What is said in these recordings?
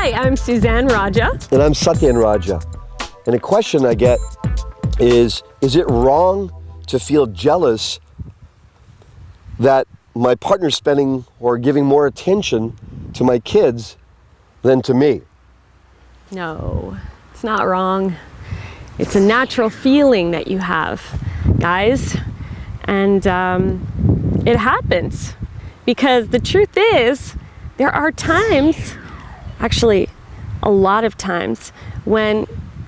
Hi, I'm Suzanne Raja. And I'm Satyen Raja. And a question I get is it wrong to feel jealous that my partner's spending or giving more attention to my kids than to me? No, it's not wrong. It's a natural feeling that you have, guys. And it happens. Because the truth is, there are times, actually a lot of times, when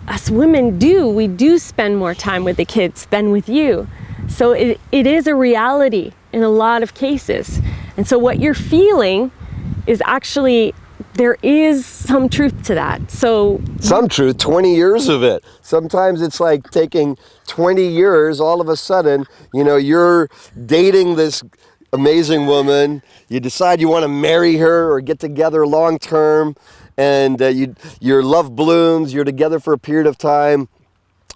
us women we do spend more time with the kids than with you. So it is a reality in a lot of cases. And so what you're feeling is actually, there is some truth to that. So some truth, 20 years of it. Sometimes it's like taking 20 years, all of a sudden, you're dating this amazing woman, you decide you want to marry her or get together long term, and your love blooms, you're together for a period of time,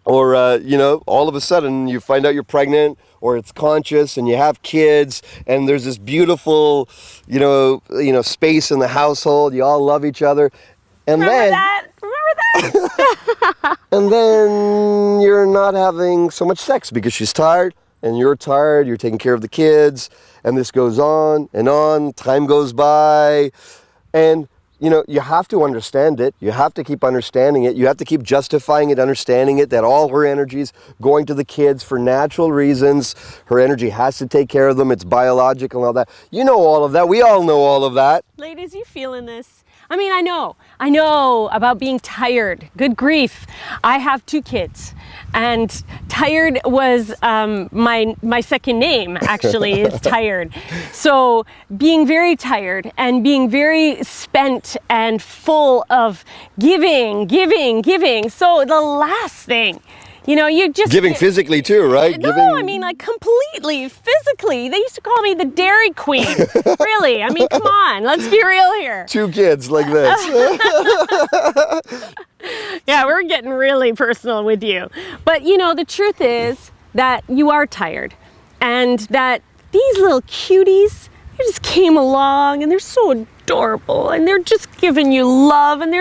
or all of a sudden you find out you're pregnant, or it's conscious and you have kids, and there's this beautiful space in the household, you all love each other, and Remember that? and then you're not having so much sex because she's tired and you're tired, you're taking care of the kids, and this goes on, time goes by, and you have to understand it, you have to keep understanding it, you have to keep justifying it, understanding it, that all her energy's going to the kids for natural reasons, her energy has to take care of them, it's biological and all that. You know all of that, we all know all of that. Ladies, you feeling this? I mean, I know about being tired. Good grief. I have 2 kids, and tired was my second name, actually, is tired. So being very tired and being very spent and full of giving. So the last thing, you just... Giving physically too, right? No, I mean, like, completely, physically. They used to call me the Dairy Queen. Really, I mean, come on, let's be real here. 2 kids like this. Yeah, we're getting really personal with you. But, the truth is that you are tired. And that these little cuties, they just came along and they're so adorable and they're just giving you love, and they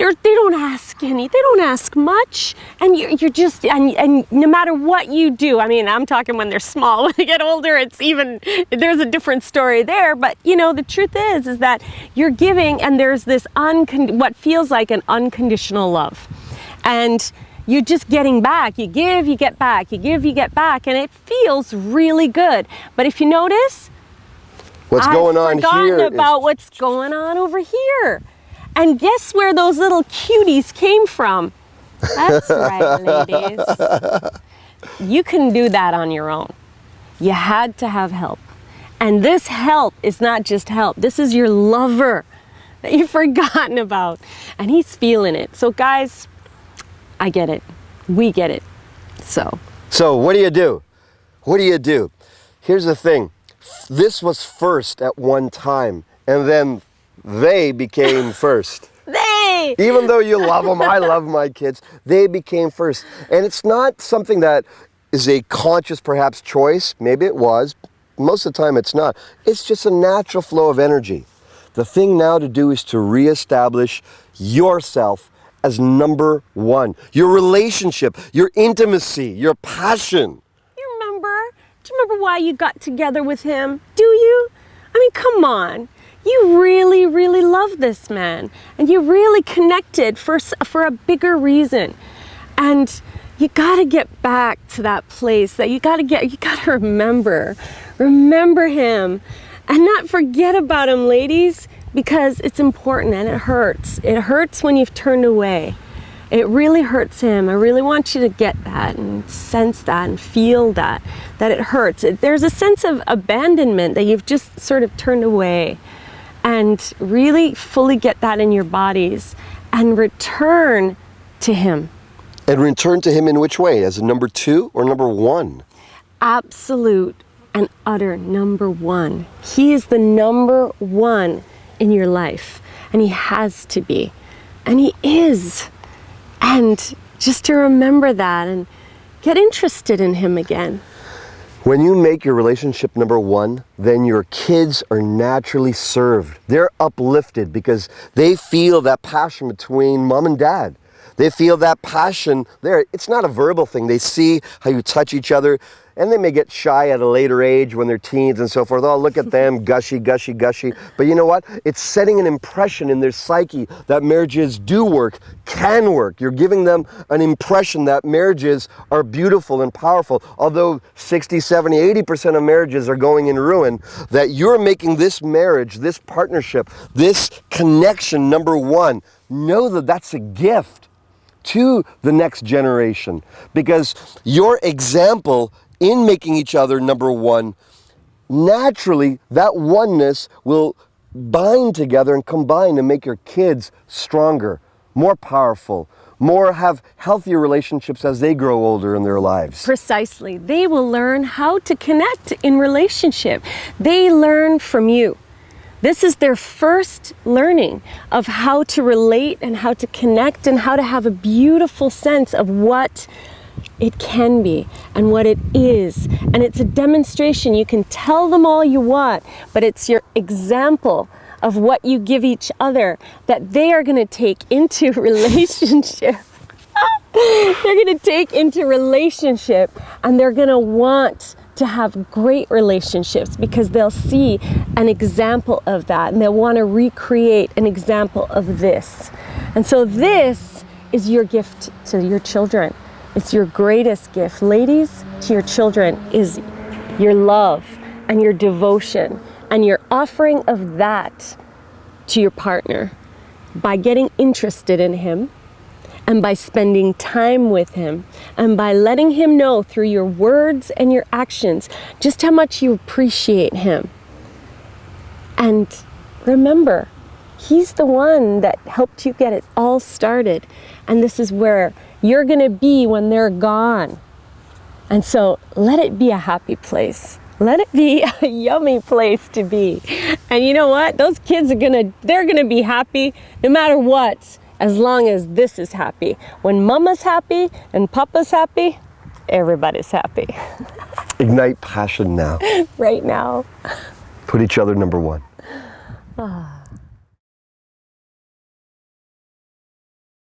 don't ask much, and you're just, and no matter what you do, I mean, I'm talking when they're small, when they get older, there's a different story there, but the truth is that you're giving, and there's this what feels like an unconditional love, and you're just getting back. You give, you get back, you give, you get back, and it feels really good. But if you notice, what's going on here? I've forgotten about what's going on over here. And guess where those little cuties came from? That's right, ladies. You couldn't do that on your own. You had to have help. And this help is not just help. This is your lover that you've forgotten about. And he's feeling it. So guys, I get it. We get it. So what do you do? Here's the thing. This was first at one time, and then they became first. Even though you love them, I love my kids, they became first. And it's not something that is a conscious, perhaps, choice. Maybe it was. Most of the time it's not. It's just a natural flow of energy. The thing now to do is to reestablish yourself as number one. Your relationship, your intimacy, your passion. Do you remember why you got together with him? Do you? I mean, come on. You really, really love this man, and you really connected for a bigger reason. And you gotta get back to that place that you gotta remember him, and not forget about him, ladies, because it's important and it hurts. It hurts when you've turned away. It really hurts him. I really want you to get that and sense that and feel that it hurts. There's a sense of abandonment that you've just sort of turned away, and really fully get that in your bodies and return to him. And return to him in which way? As a number 2 or number 1? Absolute and utter number 1. He is the number 1 in your life, and he has to be, and he is. And just to remember that and get interested in him again. When you make your relationship number one, then your kids are naturally served. They're uplifted because they feel that passion between mom and dad. They feel that passion there. It's not a verbal thing. They see how you touch each other, and they may get shy at a later age when they're teens and so forth. Oh, look at them, gushy, gushy, gushy. But you know what? It's setting an impression in their psyche that marriages do work, can work. You're giving them an impression that marriages are beautiful and powerful. Although 60, 70, 80% of marriages are going in ruin, that you're making this marriage, this partnership, this connection number one. Know that that's a gift to the next generation, because your example in making each other number one, naturally that oneness will bind together and combine to make your kids stronger, more powerful, have healthier relationships as they grow older in their lives. Precisely. They will learn how to connect in relationship. They learn from you. This is their first learning of how to relate and how to connect and how to have a beautiful sense of what it can be and what it is. And it's a demonstration. You can tell them all you want, but it's your example of what you give each other that they are going to take into relationship. They're going to take into relationship, and they're going to want to have great relationships because they'll see an example of that, and they'll want to recreate an example of this. And so this is your gift to your children. It's your greatest gift. Ladies, to your children is your love and your devotion and your offering of that to your partner by getting interested in him, and by spending time with him, and by letting him know through your words and your actions just how much you appreciate him. And remember, he's the one that helped you get it all started. And this is where you're gonna be when they're gone. And so let it be a happy place. Let it be a yummy place to be. And you know what? Those kids they're gonna be happy no matter what, as long as this is happy. When mama's happy and papa's happy, everybody's happy. Ignite passion now. Right now. Put each other number one. Ah.